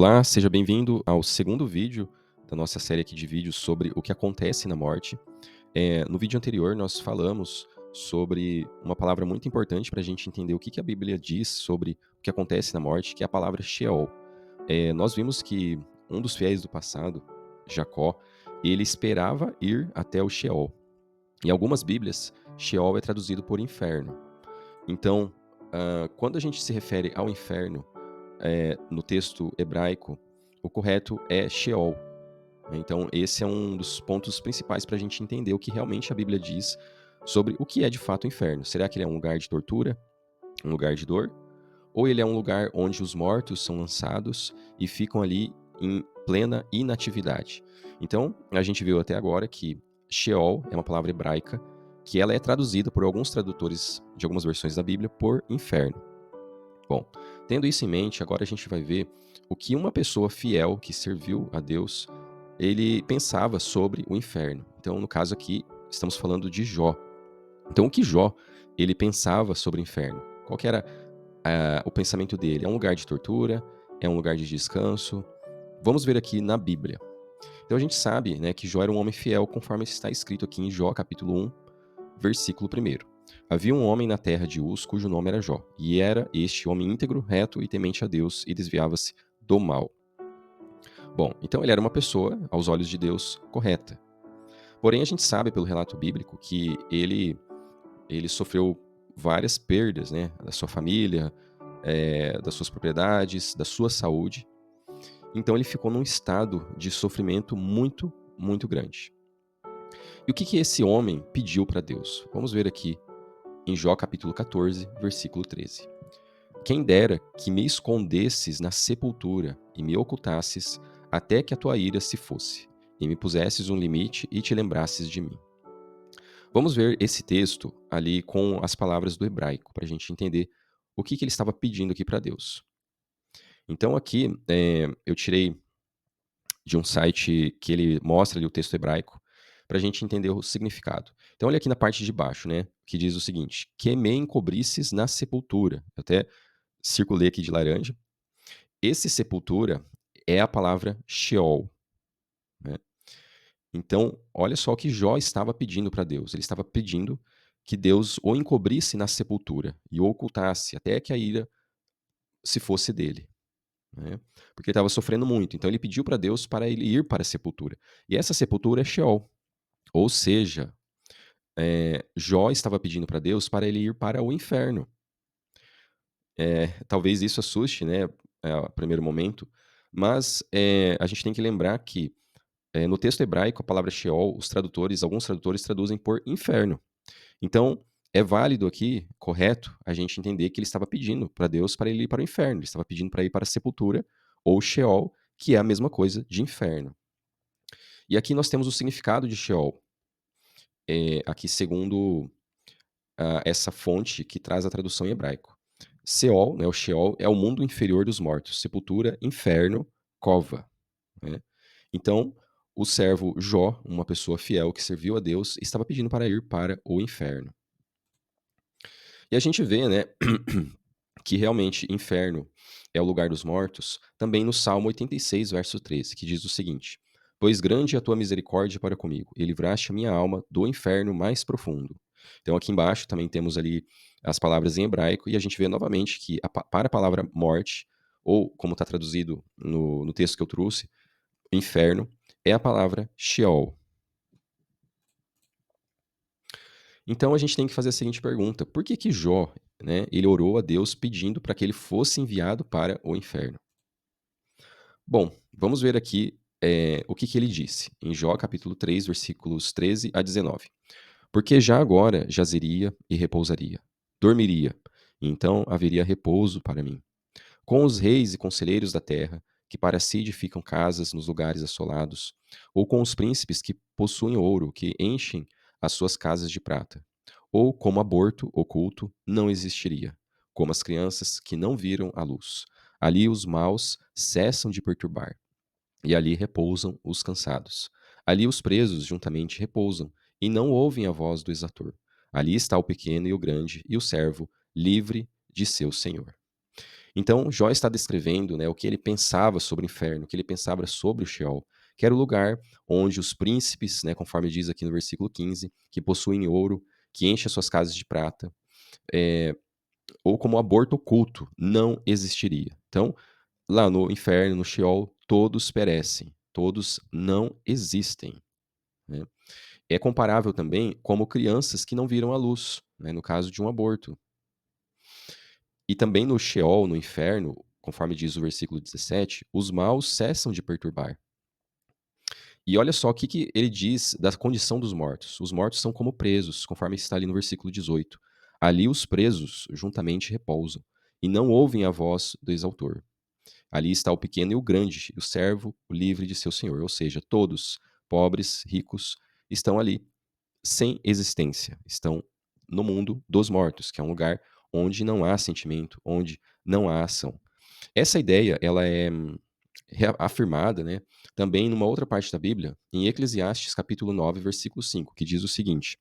Olá, seja bem-vindo ao segundo vídeo da nossa série aqui de vídeos sobre o que acontece na morte. No vídeo anterior, nós falamos sobre uma palavra muito importante para a gente entender o que a Bíblia diz sobre o que acontece na morte, que é a palavra Sheol. Nós vimos que um dos fiéis do passado, Jacó, ele esperava ir até o Sheol. Em algumas Bíblias, Sheol é traduzido por inferno. Então, quando a gente se refere ao inferno, no texto hebraico, o correto é Sheol. Então, esse é um dos pontos principais para a gente entender o que realmente a Bíblia diz sobre o que é de fato o inferno. Será que ele é um lugar de tortura, um lugar de dor? Ou ele é um lugar onde os mortos são lançados e ficam ali em plena inatividade? Então, a gente viu até agora que Sheol é uma palavra hebraica que ela é traduzida por alguns tradutores de algumas versões da Bíblia por inferno. Bom, tendo isso em mente, agora a gente vai ver o que uma pessoa fiel que serviu a Deus, ele pensava sobre o inferno. Então, no caso aqui, estamos falando de Jó. Então, o que Jó, ele pensava sobre o inferno? Qual que era o pensamento dele? É um lugar de tortura? É um lugar de descanso? Vamos ver aqui na Bíblia. Então, a gente sabe, né, que Jó era um homem fiel, conforme está escrito aqui em Jó, capítulo 1, versículo 1. Havia um homem na terra de Uz, cujo nome era Jó, e era este homem íntegro, reto e temente a Deus, e desviava-se do mal. Bom, então ele era uma pessoa, aos olhos de Deus, correta. Porém, a gente sabe pelo relato bíblico que ele sofreu várias perdas, né, da sua família, das suas propriedades, da sua saúde. Então ele ficou num estado de sofrimento muito, muito grande. E o que esse homem pediu para Deus? Vamos ver aqui em Jó capítulo 14, versículo 13. Quem dera que me escondesses na sepultura e me ocultasses até que a tua ira se fosse, e me pusesses um limite e te lembrasses de mim. Vamos ver esse texto ali com as palavras do hebraico, para a gente entender o que ele estava pedindo aqui para Deus. Então aqui eu tirei de um site que ele mostra ali o texto hebraico, para a gente entender o significado. Então olha aqui na parte de baixo, né, que diz o seguinte: que me encobrisses na sepultura. Eu até circulei aqui de laranja. Esse sepultura é a palavra Sheol, né. Então, olha só o que Jó estava pedindo para Deus. Ele estava pedindo que Deus o encobrisse na sepultura e o ocultasse até que a ira se fosse dele, né, porque ele estava sofrendo muito. Então ele pediu para Deus para ele ir para a sepultura. E essa sepultura é Sheol, ou seja, Jó estava pedindo para Deus para ele ir para o inferno. Talvez isso assuste, né, a primeiro momento, mas, a gente tem que lembrar que, no texto hebraico, a palavra Sheol, alguns tradutores traduzem por inferno. Então, é válido aqui, correto, a gente entender que ele estava pedindo para Deus para ele ir para o inferno, ele estava pedindo para ir para a sepultura, ou Sheol, que é a mesma coisa de inferno. E aqui nós temos o significado de Sheol, aqui segundo, essa fonte que traz a tradução em hebraico. Seol, né, o Sheol, é o mundo inferior dos mortos, sepultura, inferno, cova, né. Então, o servo Jó, uma pessoa fiel que serviu a Deus, estava pedindo para ir para o inferno. E a gente vê, né, que realmente inferno é o lugar dos mortos, também no Salmo 86, verso 13, que diz o seguinte: Pois grande é a tua misericórdia para comigo, e livraste a minha alma do inferno mais profundo. Então aqui embaixo também temos ali as palavras em hebraico, e a gente vê novamente que para a palavra morte, ou como está traduzido no texto que eu trouxe, inferno, é a palavra Sheol. Então a gente tem que fazer a seguinte pergunta: por que Jó, né, ele orou a Deus pedindo para que ele fosse enviado para o inferno? Bom, vamos ver aqui o que ele disse em Jó capítulo 3, versículos 13 a 19. Porque já agora jazeria e repousaria, dormiria, e então haveria repouso para mim. Com os reis e conselheiros da terra, que para si edificam casas nos lugares assolados, ou com os príncipes que possuem ouro, que enchem as suas casas de prata. Ou como aborto oculto não existiria, como as crianças que não viram a luz. Ali os maus cessam de perturbar, e ali repousam os cansados. Ali os presos juntamente repousam, e não ouvem a voz do exator. Ali está o pequeno e o grande, e o servo livre de seu senhor. Então, Jó está descrevendo, né, o que ele pensava sobre o inferno, o que ele pensava sobre o Sheol, que era o lugar onde os príncipes, né, conforme diz aqui no versículo 15, que possuem ouro, que enchem as suas casas de prata, eh, ou como aborto oculto, não existiria. Então, lá no inferno, no Sheol, todos perecem, todos não existem, né. É comparável também como crianças que não viram a luz, né, no caso de um aborto. E também no Sheol, no inferno, conforme diz o versículo 17, os maus cessam de perturbar. E olha só o que ele diz da condição dos mortos. Os mortos são como presos, conforme está ali no versículo 18. Ali os presos juntamente repousam, e não ouvem a voz do exaltor. Ali está o pequeno e o grande, o servo, o livre de seu senhor. Ou seja, todos, pobres, ricos, estão ali, sem existência. Estão no mundo dos mortos, que é um lugar onde não há sentimento, onde não há ação. Essa ideia, ela é afirmada, né, também numa outra parte da Bíblia, em Eclesiastes capítulo 9, versículo 5, que diz o seguinte: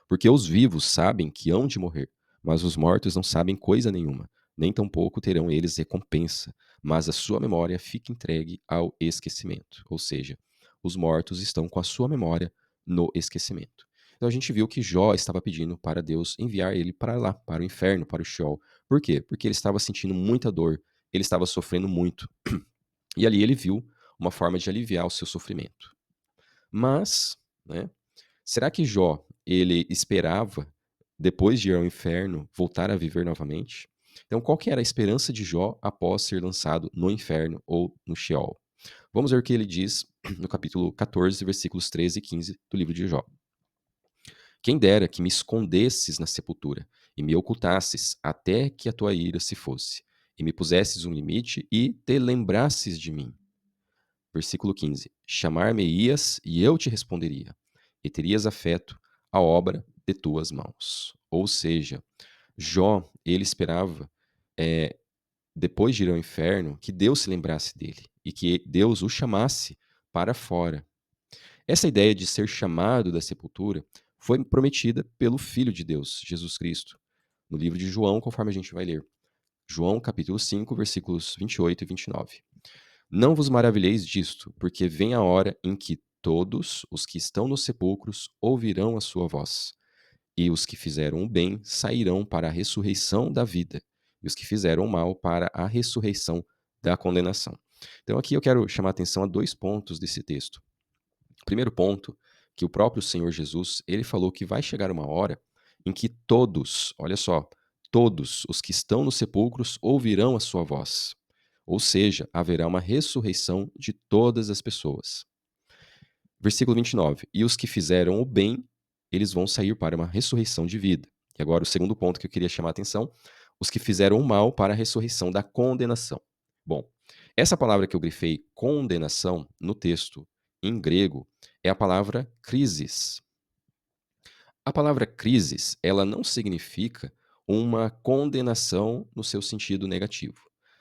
porque os vivos sabem que hão de morrer, mas os mortos não sabem coisa nenhuma, nem tampouco terão eles recompensa, mas a sua memória fica entregue ao esquecimento. Ou seja, os mortos estão com a sua memória no esquecimento. Então a gente viu que Jó estava pedindo para Deus enviar ele para lá, para o inferno, para o Sheol. Por quê? Porque ele estava sentindo muita dor, ele estava sofrendo muito. E ali ele viu uma forma de aliviar o seu sofrimento. Mas, né, será que Jó, ele esperava, depois de ir ao inferno, voltar a viver novamente? Então, qual que era a esperança de Jó após ser lançado no inferno ou no Sheol? Vamos ver o que ele diz no capítulo 14, versículos 13 e 15 do livro de Jó. Quem dera que me escondesses na sepultura e me ocultasses até que a tua ira se fosse, e me pusesses um limite e te lembrasses de mim. Versículo 15: chamar-me-ias e eu te responderia, e terias afeto à obra de tuas mãos. Ou seja, Jó, ele esperava, eh, depois de ir ao inferno, que Deus se lembrasse dele e que Deus o chamasse para fora. Essa ideia de ser chamado da sepultura foi prometida pelo Filho de Deus, Jesus Cristo, no livro de João, conforme a gente vai ler. João, capítulo 5, versículos 28 e 29. Não vos maravilheis disto, porque vem a hora em que todos os que estão nos sepulcros ouvirão a sua voz, e os que fizeram o bem sairão para a ressurreição da vida, e os que fizeram o mal para a ressurreição da condenação. Então aqui eu quero chamar a atenção a dois pontos desse texto. O primeiro ponto, que o próprio Senhor Jesus, ele falou que vai chegar uma hora em que todos, olha só, todos os que estão nos sepulcros ouvirão a sua voz. Ou seja, haverá uma ressurreição de todas as pessoas. Versículo 29. E os que fizeram o bem, eles vão sair para uma ressurreição de vida. E agora o segundo ponto que eu queria chamar a atenção, os que fizeram o mal para a ressurreição da condenação. Bom, essa palavra que eu grifei, condenação, no texto em grego, é a palavra crisis. A palavra crisis, ela não significa uma condenação no seu sentido negativo,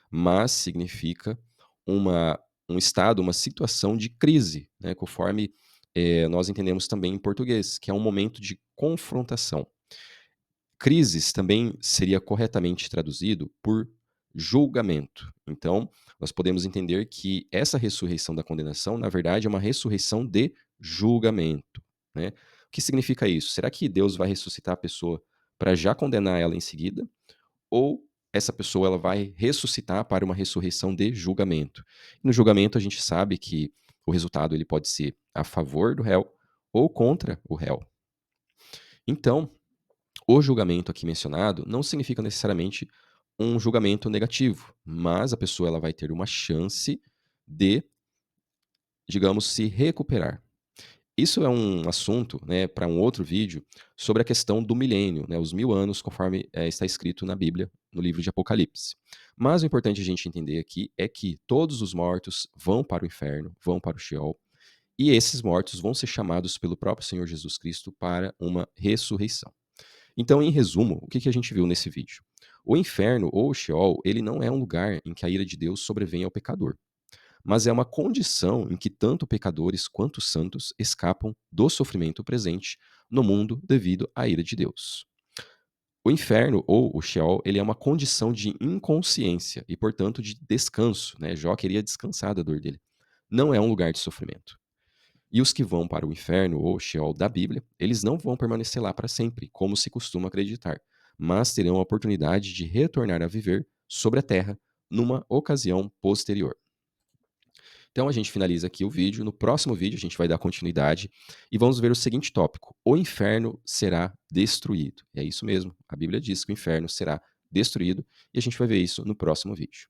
mas significa uma um estado, uma situação de crise, né, conforme, nós entendemos também em português, que é um momento de confrontação. Crises também seria corretamente traduzido por julgamento. Então, nós podemos entender que essa ressurreição da condenação, na verdade, é uma ressurreição de julgamento, né. O que significa isso? Será que Deus vai ressuscitar a pessoa para já condenar ela em seguida? Ou essa pessoa ela vai ressuscitar para uma ressurreição de julgamento? No julgamento, a gente sabe que o resultado ele pode ser a favor do réu ou contra o réu. Então, o julgamento aqui mencionado não significa necessariamente um julgamento negativo, mas a pessoa ela vai ter uma chance de, digamos, se recuperar. Isso é um assunto, né, para um outro vídeo sobre a questão do milênio, né, os 1000 anos, conforme está escrito na Bíblia, no livro de Apocalipse. Mas o importante a gente entender aqui é que todos os mortos vão para o inferno, vão para o Sheol, e esses mortos vão ser chamados pelo próprio Senhor Jesus Cristo para uma ressurreição. Então, em resumo, o que a gente viu nesse vídeo? O inferno ou o Sheol, ele não é um lugar em que a ira de Deus sobrevém ao pecador, mas é uma condição em que tanto pecadores quanto santos escapam do sofrimento presente no mundo devido à ira de Deus. O inferno ou o Sheol, ele é uma condição de inconsciência e, portanto, de descanso, né? Jó queria descansar da dor dele. Não é um lugar de sofrimento. E os que vão para o inferno ou Sheol da Bíblia, eles não vão permanecer lá para sempre, como se costuma acreditar, mas terão a oportunidade de retornar a viver sobre a terra numa ocasião posterior. Então a gente finaliza aqui o vídeo. No próximo vídeo a gente vai dar continuidade e vamos ver o seguinte tópico: o inferno será destruído. É isso mesmo, a Bíblia diz que o inferno será destruído e a gente vai ver isso no próximo vídeo.